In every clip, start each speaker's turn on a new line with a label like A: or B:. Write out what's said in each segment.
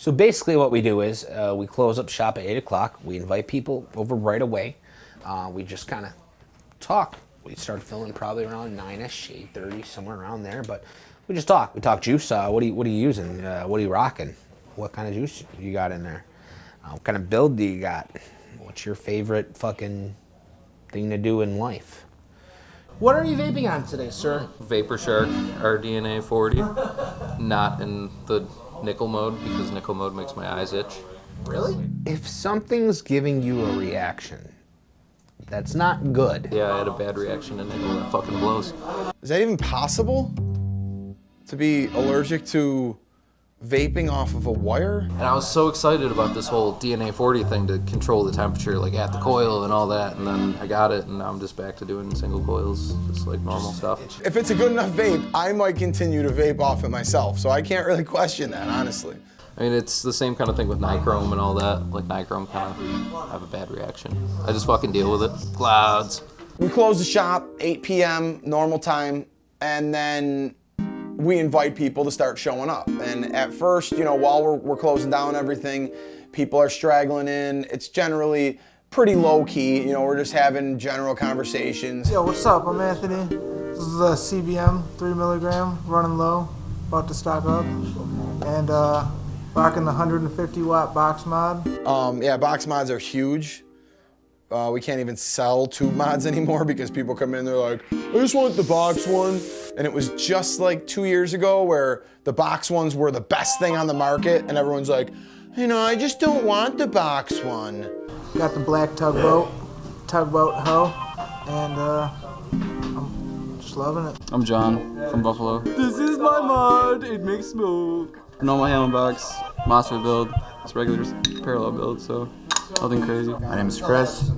A: So basically what we do is we close up shop at 8 o'clock. We invite people over right away. We just kind of talk. We start filling probably around 9ish, 8:30, somewhere around there. But we just talk. We talk juice. What are you using? What are you rocking? What kind of juice you got in there? What kind of build do you got? What's your favorite fucking thing to do in life? What are you vaping on today, sir?
B: Vapor Shark RDNA 40. Not in the nickel mode because nickel mode makes my eyes itch.
A: Really? If something's giving you a reaction, that's not good.
B: Yeah, I had a bad reaction to nickel. That fucking blows.
C: Is that even possible? To be allergic to vaping off of a wire?
B: And I was so excited about this whole DNA 40 thing to control the temperature, like at the coil and all that, and then I got it, and now I'm just back to doing single coils, just like normal stuff.
C: If it's a good enough vape, I might continue to vape off it myself, so I can't really question that, honestly.
B: I mean, it's the same kind of thing with nichrome and all that. Like nichrome kind of have a bad reaction. I just fucking deal with it. Clouds.
C: We close the shop, 8 p.m., normal time, and then we invite people to start showing up. And at first, you know, while we're closing down everything, people are straggling in. It's generally pretty low key. You know, we're just having general conversations.
D: Yo, what's up? I'm Anthony. This is a CBM, 3 milligram, running low, about to stock up. And rocking the 150 watt box mod.
C: Yeah, box mods are huge. We can't even sell tube mods anymore because people come in, they're like, I just want the box one. And it was just like 2 years ago where the box ones were the best thing on the market and everyone's like, you know, I just don't want the box one.
D: Got the black tugboat hoe, and I'm just loving it.
E: I'm John from Buffalo. This is my mod, it makes smoke. Normal hammer box, MOSFET build, it's regular parallel build, so nothing crazy.
F: My name is Chris.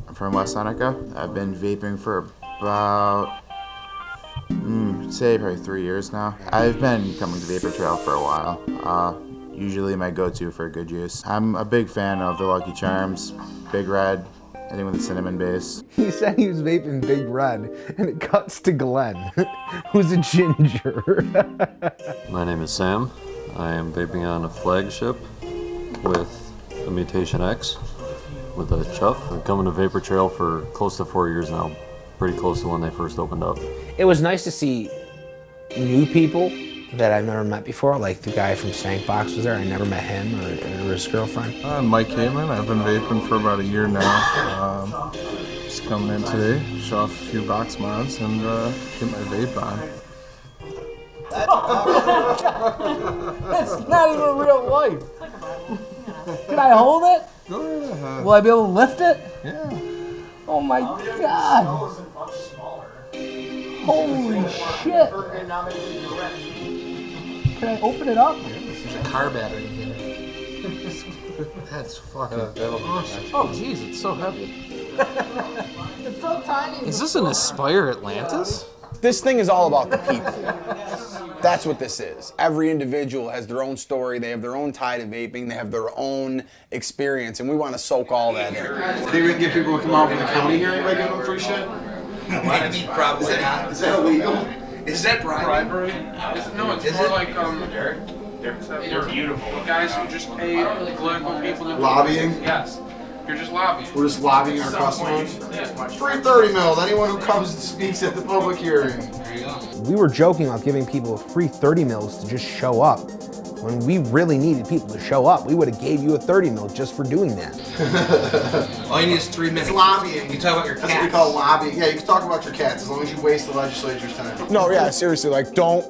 F: I'm from West Seneca. I've been vaping for about, say probably 3 years now. I've been coming to Vapor Trail for a while. Usually my go-to for good juice. I'm a big fan of the Lucky Charms, Big Red, anything with a cinnamon base.
A: He said he was vaping Big Red, and it cuts to Glenn, who's a ginger.
G: My name is Sam. I am vaping on a flagship with a Mutation X with a chuff. I'm coming to Vapor Trail for close to 4 years now, pretty close to when they first opened up.
A: It was nice to see new people that I've never met before, like the guy from Stankbox was there. I never met him or his girlfriend.
H: I'm Mike Caitlin. I've been vaping for about a year now. Just coming in today, show off a few box mods, and get my vape on.
D: It's not even real life. Can I hold it?
H: Go ahead.
D: Will I be able to lift it?
H: Yeah.
D: Oh my God. Holy shit. Can I open it up?
B: There's a car battery in here. That's fucking awesome. Oh, jeez, it's so heavy.
D: It's so tiny.
B: Is this an Aspire Atlantis?
C: This thing is all about the people. That's what this is. Every individual has their own story, they have their own tie to vaping, they have their own experience, and we want to soak all that in.
I: Think we can get people to come out from the county here and give them free shit?
J: Maybe, probably not.
I: Is that illegal?
J: Is that bribery?
K: No, it's more like they're beautiful. Guys who just pay political people to
I: Lobbying?
K: Yes. You're just lobbying.
I: We're just lobbying our customers. Free 30 mils. Anyone who comes and speaks at the public hearing.
K: There you go.
A: We were joking about giving people a free 30 mils to just show up. When we really needed people to show up, we would have gave you a 30 mil just for doing that.
J: All you need is 3 minutes.
I: It's lobbying.
J: You talk about your cats.
I: That's what we call lobbying. Yeah, you can talk about your cats as long as you waste the legislature's time.
C: No, yeah, seriously, like don't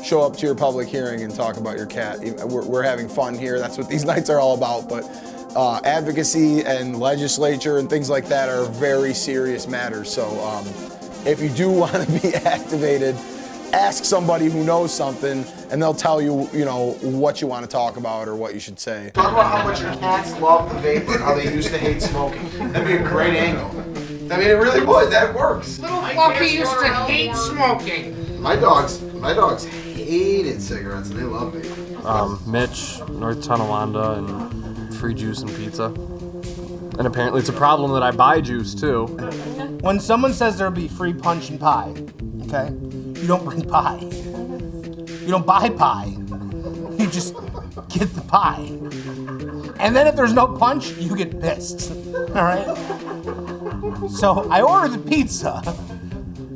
C: show up to your public hearing and talk about your cat. We're having fun here. That's what these nights are all about. But advocacy and legislature and things like that are very serious matters. So if you do want to be activated, ask somebody who knows something and they'll tell you, you know, what you want to talk about or what you should say.
I: Talk about how much your cats love the vapor, how they used to hate smoking. That'd be a great angle. I mean, it really would. That works.
K: Little Lucky used to hate smoking.
I: My dogs hated cigarettes and they love vaping.
B: Mitch, North Tonawanda, and free juice and pizza. And apparently it's a problem that I buy juice too.
D: When someone says there'll be free punch and pie, okay, you don't bring pie. You don't buy pie. You
L: just get the pie. And then if there's no punch, you get pissed. All right? So I ordered the pizza.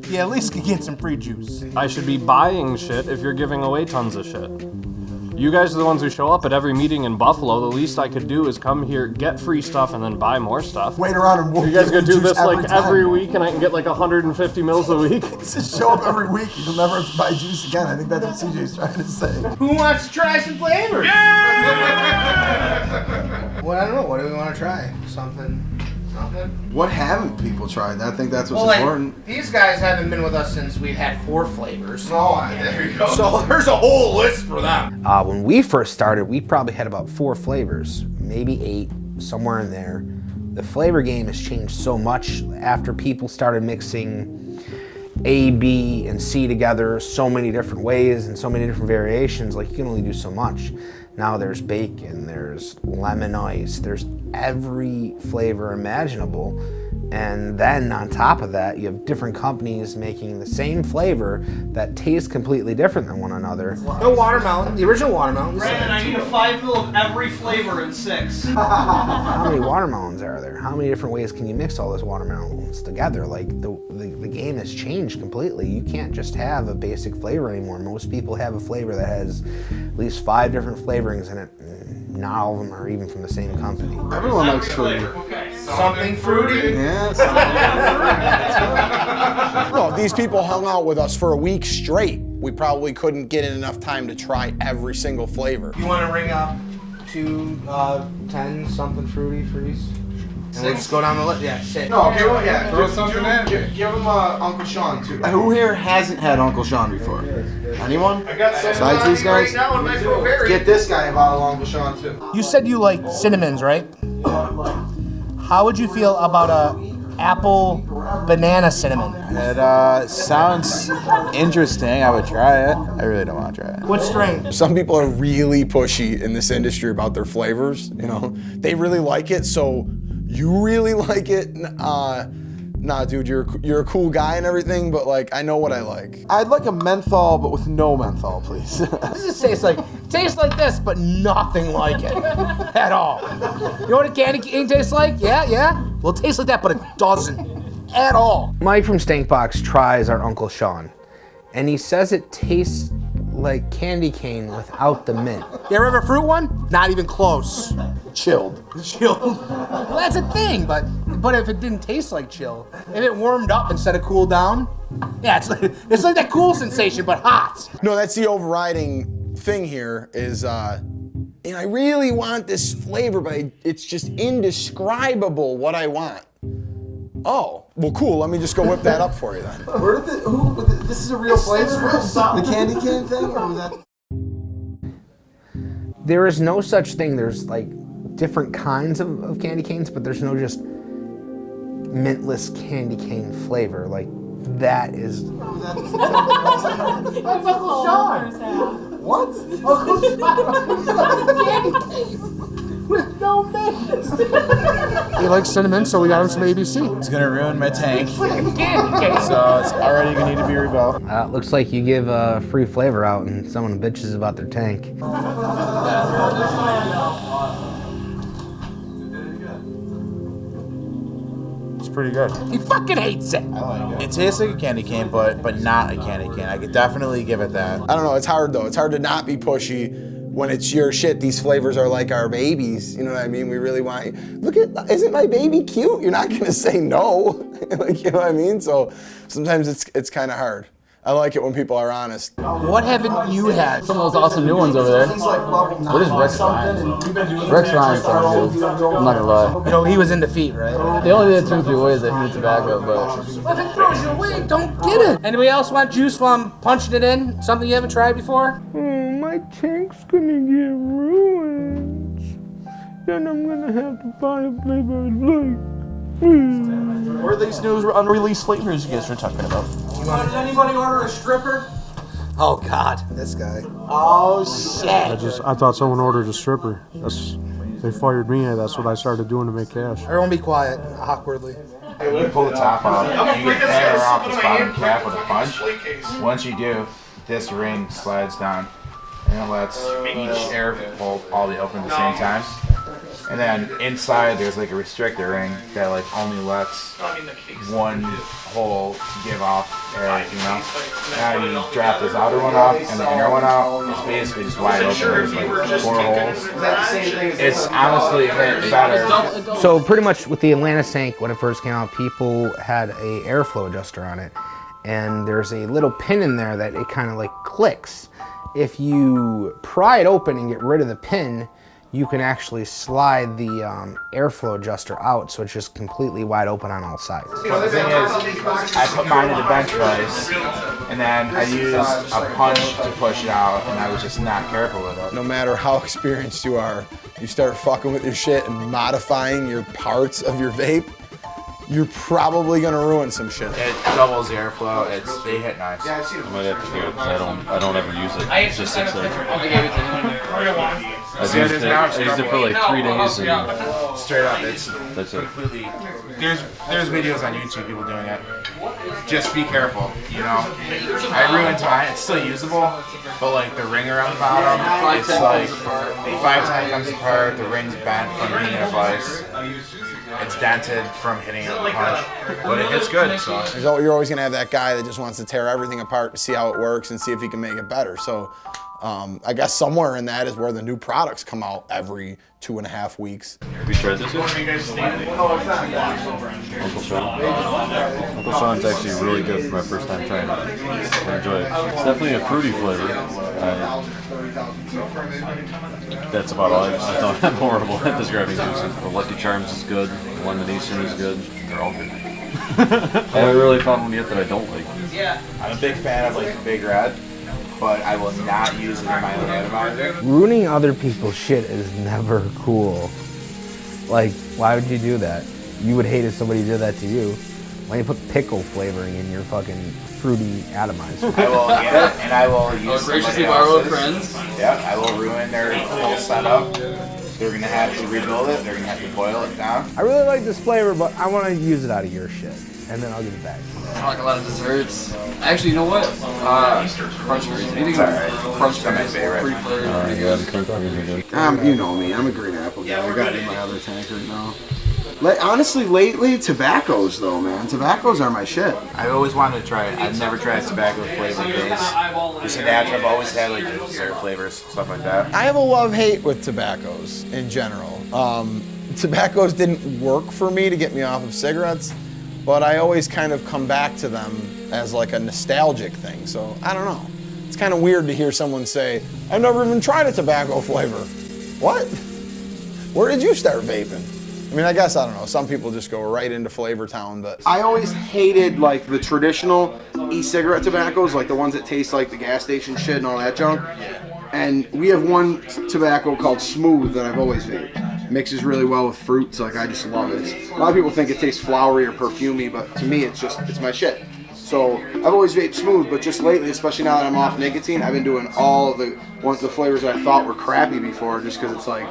L: You at least could get some free juice.
G: I should be buying shit if you're giving away tons of shit. You guys are the ones who show up at every meeting in Buffalo. The least I could do is come here, get free stuff, and then buy more stuff.
M: Wait around and we'll
G: You guys
M: give
G: gonna do
M: juice
G: this like
M: time.
G: every week and I can get like 150 mils a week?
M: Just show up every week. You'll never have to buy juice again. I think that's what CJ's trying to say.
A: Who wants to try some flavors? Well, I don't know. What do we want to try? Something.
I: What haven't people tried? I think that's what's
A: Well, like,
I: important.
A: these guys haven't been with us since we've had 4 flavors.
I: Oh, there you go.
A: So there's a whole list for them. When we first started, we probably had about 4 flavors, maybe 8, somewhere in there. The flavor game has changed so much after people started mixing A, B, and C together so many different ways and so many different variations. Like, you can only do so much. Now there's bacon, there's lemon ice, there's every flavor imaginable. And then on top of that, you have different companies making the same flavor that tastes completely different than one another. No watermelon, the original watermelon.
J: Brandon, I need a 5 mil of every flavor in 6.
A: How many watermelons are there? How many different ways can you mix all those watermelons together? Like the game has changed completely. You can't just have a basic flavor anymore. Most people have a flavor that has at least 5 different flavorings in it. Not all of them are even from the same company.
I: Everyone likes fruit.
A: Something fruity?
I: Yeah.
C: No, these people hung out with us for a week straight. We probably couldn't get in enough time to try every single flavor.
A: You want to ring up 2, 10 something fruity freeze? And we'll just go down the list. Yeah, 6.
I: No, give him, yeah,
H: Throw something in.
I: give him Uncle Sean too. Who here hasn't had Uncle Sean before? Anyone?
J: I got some
I: Besides these guys?
J: right now in my Blueberry.
I: Get this guy a bottle of Uncle Sean too.
L: You said you like cinnamons, right? How would you feel about a apple banana cinnamon?
F: It sounds interesting. I would try it. I really don't want to try it.
L: What strain?
C: Some people are really pushy in this industry about their flavors. You know, they really like it, so you really like it. Nah, dude, you're a cool guy and everything, but like, I know what I like.
I: I'd like a menthol, but with no menthol, please.
L: What does this taste like? Tastes like this, but nothing like it at all. You know what a candy cane tastes like? Yeah. Well, it tastes like that, but it doesn't at all.
A: Mike from Stankbox tries our Uncle Sean, and he says it tastes like candy cane without the mint.
L: You ever have a fruit one? Not even close.
C: Chilled.
L: Well, that's a thing, but if it didn't taste like chill, if it warmed up instead of cooled down, yeah, it's like that cool sensation, but hot.
C: No, that's the overriding thing here is, and I really want this flavor, but it's just indescribable what I want. Oh, well, cool. Let me just go whip that up for you then.
I: Where did this is a real flavor? The candy cane thing? Or was that?
A: There is no such thing. There's like different kinds of candy canes, but there's no just mintless candy cane flavor. Like, that is...
L: That's Uncle Sean.
I: What?
L: Uncle Sean. Candy cane with no mint. He likes cinnamon, so we got him some ABC.
F: It's gonna ruin my tank.
L: It's like a candy cane.
F: So it's already gonna need to be rebuilt.
A: looks like you give free flavor out and someone bitches about their tank.
F: It's pretty good.
L: He fucking hates it.
F: It tastes like a candy cane, but not a candy cane. I could definitely give it that.
C: I don't know. It's hard though. It's hard to not be pushy when it's your shit. These flavors are like our babies. You know what I mean? We really want you. Look at, isn't my baby cute? You're not gonna say no. Like, you know what I mean? So sometimes it's kind of hard. I like it when people are honest.
L: What haven't you had?
E: Some of those awesome new ones over there. What is Rex Ryan? Rex Ryan sounds good. I'm not gonna lie.
L: You know, he was in defeat, right?
E: The only thing that turns me away is that heat tobacco, but
L: Well, if it throws you away, don't get it. Anybody else want juice while I'm punching it in? Something you haven't tried before?
A: My tank's gonna get ruined. Then I'm gonna have to buy a flavor I like.
F: Where are these new unreleased flavors you guys are talking about?
J: Did anybody order a stripper?
L: Oh God, this guy.
F: Oh shit!
N: I thought someone ordered a stripper. They fired me. That's what I started doing to make cash.
L: Everyone be quiet, awkwardly.
F: You pull the top off. You can tear off the bottom cap with a punch. Once you do, this ring slides down, and it lets each air bolt all be open at the same time. And then inside there's like a restrictor ring that like only lets one hole give off air, you know. Now you drop this outer one off and the inner one out. It's basically just wide open. There's like 4 holes. It's honestly hit better.
A: So pretty much with the Atlanta Sank, when it first came out, people had a airflow adjuster on it, and there's a little pin in there that it kind of like clicks. If you pry it open and get rid of the pin, you can actually slide the airflow adjuster out, so it's just completely wide open on all sides.
F: So the thing is, I put mine in the bench vise, and then I used a punch to push it out, and I was just not careful with it.
C: No matter how experienced you are, you start fucking with your shit and modifying your parts of your vape, you're probably gonna ruin some shit.
F: It doubles the airflow. They hit nice.
G: I might have to do it. I don't ever use it. It just sits there. I used it for like 3 days and
F: straight up,
G: that's it.
F: Completely. There's videos on YouTube people doing it. Just be careful, you know. I ruined mine. It's still usable, but like the ring around the bottom, it's like 5 times comes apart. The ring's bent from hitting a vice. It's dented from hitting a punch, but it hits good. So
C: you're always gonna have that guy that just wants to tear everything apart to see how it works and see if he can make it better. So I guess somewhere in that is where the new products come out every 2.5 weeks.
G: Have you tried this yet? Uncle Sean? Uncle Sean's actually really good for my first time trying it. I enjoy it. It's definitely a fruity flavor. That's about all. I thought I'm horrible at describing juices. The Lucky Charms is good. The Lemon Eastern is good. They're all good. I haven't really found one yet that I don't like.
F: I'm a big fan of like the Big Red, but I will not use it in my own atomizer.
A: Ruining other people's shit is never cool. Like, why would you do that? You would hate if somebody did that to you. Why don't you put pickle flavoring in your fucking fruity atomizer?
F: I will get it, and I will use
E: graciously borrow friends.
F: Yep, I will ruin their whole setup. They're gonna have to rebuild it. They're gonna have to boil it down.
A: I really like this flavor, but I want to use it out of your shit, and then I'll give it back.
E: I like a lot of desserts. Actually, you know what? Crunch berries. Anything crunch berries. Pretty
M: You know me. I'm a green apple guy. I got it in my other tank right now. Honestly, lately, tobaccos though, man. Tobaccos are my shit.
F: I always wanted to try it. I've never tried tobacco flavored base. Just a natural. I've always had like dessert flavors, stuff like that.
C: I have a love-hate with tobaccos in general. Tobaccos didn't work for me to get me off of cigarettes, but I always kind of come back to them as like a nostalgic thing. So I don't know. It's kind of weird to hear someone say, I've never even tried a tobacco flavor. What? Where did you start vaping? I mean, I guess, I don't know, some people just go right into Flavor Town, but
M: I always hated like the traditional e-cigarette tobaccos, like the ones that taste like the gas station shit and all that junk. And we have one tobacco called Smooth that I've always vaped. Mixes really well with fruits, like I just love it. A lot of people think it tastes flowery or perfumey, but to me it's my shit. So I've always vaped Smooth, but just lately, especially now that I'm off nicotine, I've been doing all of the flavors I thought were crappy before, just because it's like,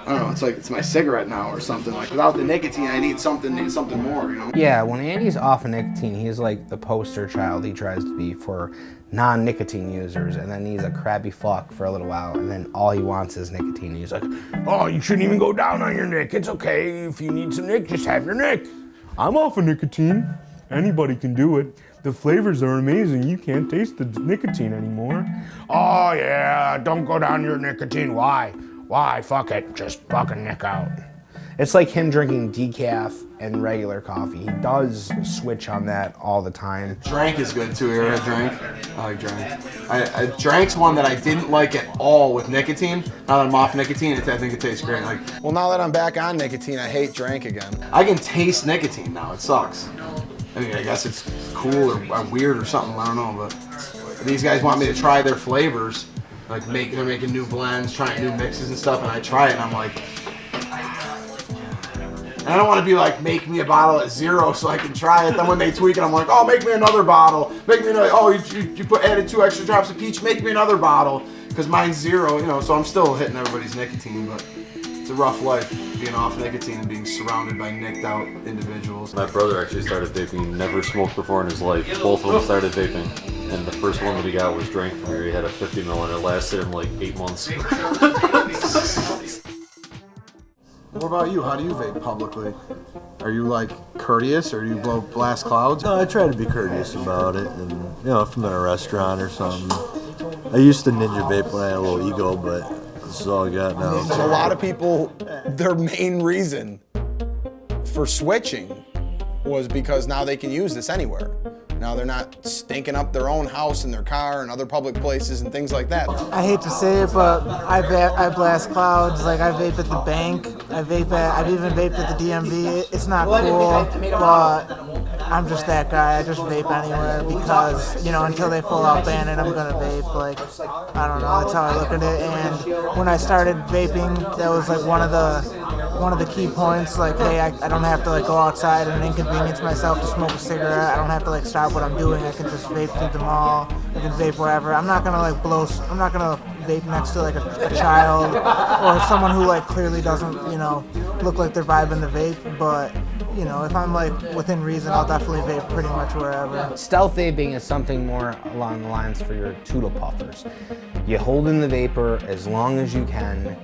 M: I don't know, it's like it's my cigarette now or something. Like without the nicotine, I need something more, you know?
A: Yeah, when Andy's off of nicotine, he's like the poster child he tries to be for non-nicotine users, and then he's a crabby fuck for a little while, and then all he wants is nicotine. He's like, oh, you shouldn't even go down on your nick. It's okay. If you need some nick, just have your nick. I'm off of nicotine. Anybody can do it. The flavors are amazing. You can't taste the nicotine anymore. Oh, yeah, don't go down your nicotine. Why? Why? Fuck it. Just fucking nick out. It's like him drinking decaf and regular coffee. He does switch on that all the time.
M: Drank is good too. You ever had Drank? I like Drank. I Drank's one that I didn't like at all with nicotine. Now that I'm off nicotine, I think it tastes great. Like,
C: well, now that I'm back on nicotine, I hate Drank again.
M: I can taste nicotine now. It sucks. I mean, I guess it's cool or weird or something. I don't know, but these guys want me to try their flavors. Like they're making new blends, trying new mixes and stuff, and I try it and I'm like, and I don't want to be like, make me a bottle at 0 so I can try it. Then when they tweak it, I'm like, oh, make me another bottle. Make me another, oh, you added 2 extra drops of peach, make me another bottle. Because mine's 0, you know, so I'm still hitting everybody's nicotine, but it's a rough life being off nicotine and being surrounded by nicked out individuals.
G: My brother actually started vaping. He never smoked before in his life. Both of them started vaping. and the first one that he got was drank from here. He had a 50 ml and it lasted him like 8 months.
C: What about you? How do you vape publicly? Are you like courteous, or do you blow blast clouds?
O: No, I try to be courteous about it, and if I'm in a restaurant or something. I used to ninja vape when I had a little ego, but this is all I got now.
C: And a lot of people, their main reason for switching was because now they can use this anywhere. Now they're not stinking up their own house and their car and other public places and things like that.
D: I hate to say it, but I blast clouds. Like I vape at the bank. I've even vaped at the DMV. It's not cool, but I'm just that guy. I just vape anywhere because until they full out ban it, I'm gonna vape. Like I don't know. That's how I look at it. And when I started vaping, that was like one of the key points. Like, hey, I don't have to like go outside and inconvenience myself to smoke a cigarette. I don't have to like stop what I'm doing. I can just vape through the mall. I can vape wherever. I'm not gonna like I'm not gonna vape next to like a child or someone who like clearly doesn't look like they're vibing the vape. But if I'm like within reason, I'll definitely vape pretty much wherever.
A: Stealth vaping is something more along the lines for your toodle puffers. You hold in the vapor as long as you can,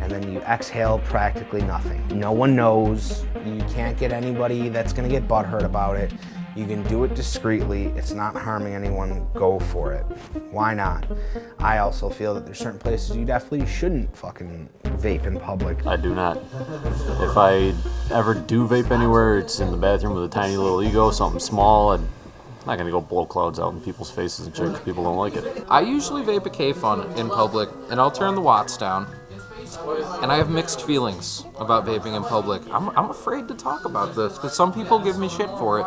A: and then you exhale practically nothing. No one knows. You can't get anybody that's gonna get butthurt about it. You can do it discreetly. It's not harming anyone. Go for it. Why not? I also feel that there's certain places you definitely shouldn't fucking vape in public.
G: I do not. If I ever do vape anywhere, it's in the bathroom with a tiny little ego, something small. I'm not gonna go blow clouds out in people's faces and shit because people don't like it.
B: I usually vape a K-Fun in public, and I'll turn the watts down. And I have mixed feelings about vaping in public. I'm afraid to talk about this because some people give me shit for it.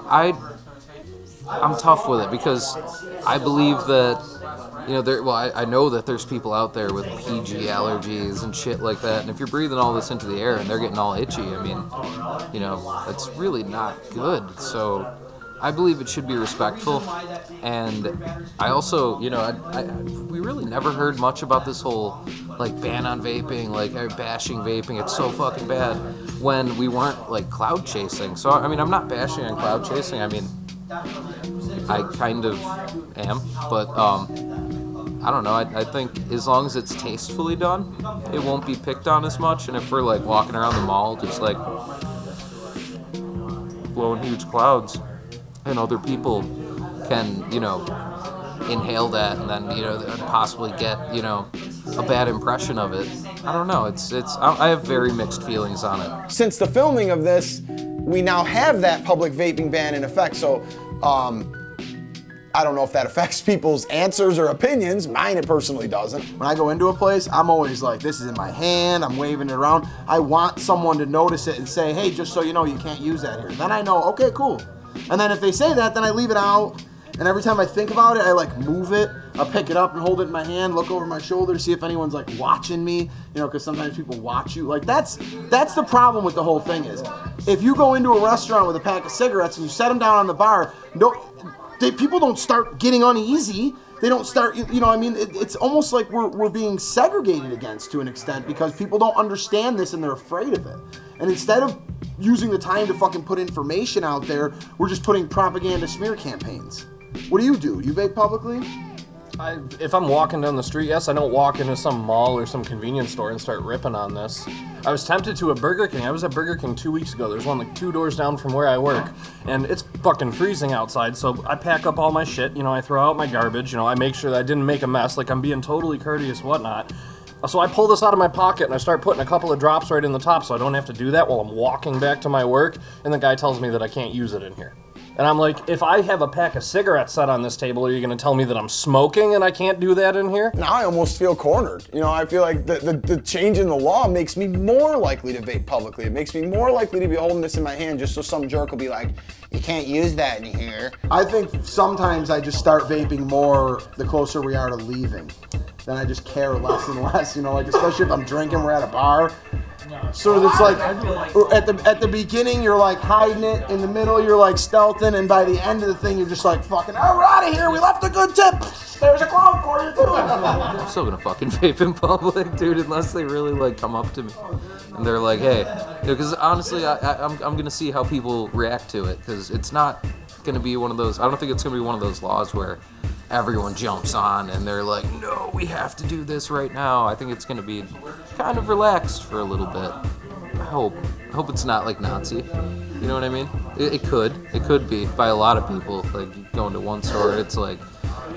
B: I'm tough with it because I believe that I know that there's people out there with PG allergies and shit like that, and if you're breathing all this into the air and they're getting all itchy, it's really not good. So I believe it should be respectful, and I also, we really never heard much about this whole like ban on vaping, like bashing vaping. It's so fucking bad when we weren't like cloud chasing. So I'm not bashing on cloud chasing. I kind of am, but I don't know. I think as long as it's tastefully done, it won't be picked on as much. And if we're like walking around the mall, just like blowing huge clouds, and other people can, inhale that and then, possibly get, a bad impression of it. I don't know. I have very mixed feelings on it.
C: Since the filming of this, we now have that public vaping ban in effect. So, I don't know if that affects people's answers or opinions. Mine, it personally doesn't. When I go into a place, I'm always like, this is in my hand, I'm waving it around. I want someone to notice it and say, hey, just so you know, you can't use that here. Then I know, okay, cool. And then if they say that, then I leave it out. And every time I think about it, I like move it. I'll pick it up and hold it in my hand, look over my shoulder, see if anyone's like watching me, because sometimes people watch you. Like that's the problem with the whole thing is, if you go into a restaurant with a pack of cigarettes and you set them down on the bar, people don't start getting uneasy. They don't start, it's almost like we're being segregated against to an extent because people don't understand this and they're afraid of it. And instead of using the time to fucking put information out there, we're just putting propaganda smear campaigns. What do? You vape publicly?
K: If I'm walking down the street, yes, I don't walk into some mall or some convenience store and start ripping on this. I was tempted to a Burger King. I was at Burger King 2 weeks ago. There's one like 2 doors down from where I work, and it's fucking freezing outside, so I pack up all my shit, I throw out my garbage, I make sure that I didn't make a mess, like I'm being totally courteous, whatnot. So I pull this out of my pocket and I start putting a couple of drops right in the top so I don't have to do that while I'm walking back to my work, and the guy tells me that I can't use it in here. And I'm like, if I have a pack of cigarettes set on this table, are you going to tell me that I'm smoking and I can't do that in here?
C: Now I almost feel cornered. I feel like the change in the law makes me more likely to vape publicly. It makes me more likely to be holding this in my hand just so some jerk will be like, you can't use that in here. I think sometimes I just start vaping more the closer we are to leaving. Then I just care less and less, especially if I'm drinking, we're at a bar. So it's like, at the beginning, you're like hiding it. In the middle, you're like stealthing. And by the end of the thing, you're just like, fucking, oh, we're out of here. We left a good tip. There's a clown for you, too.
B: I'm still gonna fucking vape in public, dude, unless they really like come up to me. And they're like, hey, because honestly, I'm gonna see how people react to it. Because it's not going to be one of those. I don't think it's going to be one of those laws where everyone jumps on and they're like, no, we have to do this right now. I think it's going to be kind of relaxed for a little bit. I hope it's not like Nazi. You know what I mean? It could be by a lot of people. Like going to one store, it's like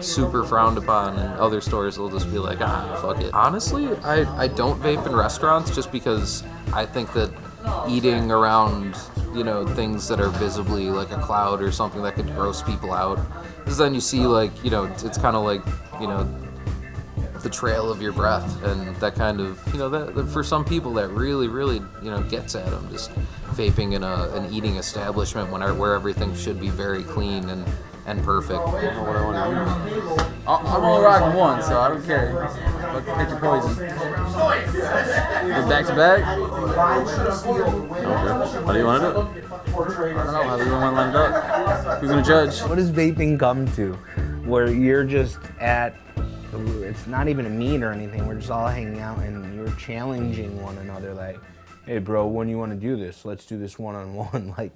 B: super frowned upon, and other stores will just be like, fuck it. Honestly, I don't vape in restaurants just because I think that eating around, you know, things that are visibly like a cloud or something that could gross people out. Because then you see, like, you know, it's kind of like, you know, the trail of your breath, and that kind of, you know, that for some people that really, really, you know, gets at them. Just vaping in an eating establishment where everything should be very clean and perfect.
E: I don't know what I want to do. I'm only rocking one, so I don't care. But pick your poison. Go back to back?
G: Okay. How do you want to do it?
E: I don't know. How do you want to line it up? Who's going to judge?
A: What does vaping come to? Where you're just at, it's not even a meet or anything, we're just all hanging out and you're challenging one another like, hey bro, when you want to do this? Let's do this one-on-one. Like.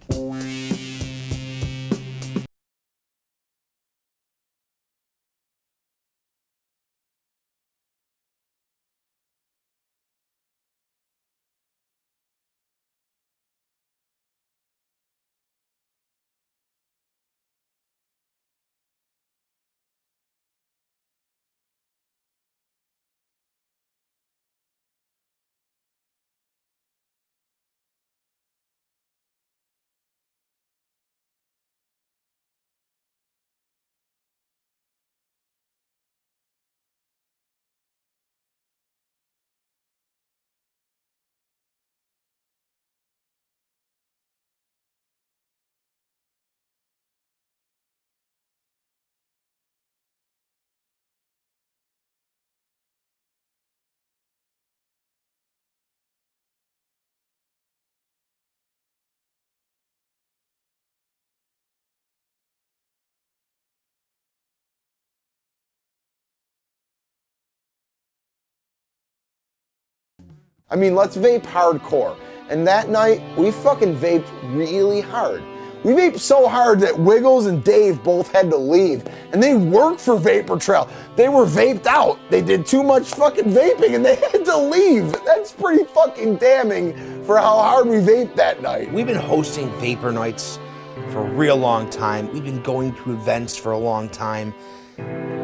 C: I mean, let's vape hardcore. And that night, we fucking vaped really hard. We vaped so hard that Wiggles and Dave both had to leave. And they worked for Vapor Trail. They were vaped out. They did too much fucking vaping and they had to leave. That's pretty fucking damning for how hard we vaped that night.
A: We've been hosting Vapor Nights for a real long time. We've been going to events for a long time.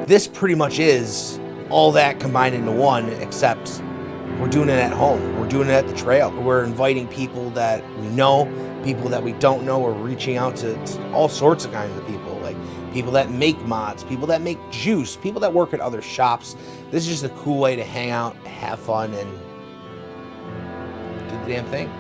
A: This pretty much is all that combined into one, except we're doing it at home. We're doing it at the trail. We're inviting people that we know, people that we don't know. We're reaching out to all sorts of kinds of people, like people that make mods, people that make juice, people that work at other shops. This is just a cool way to hang out, have fun, and do the damn thing.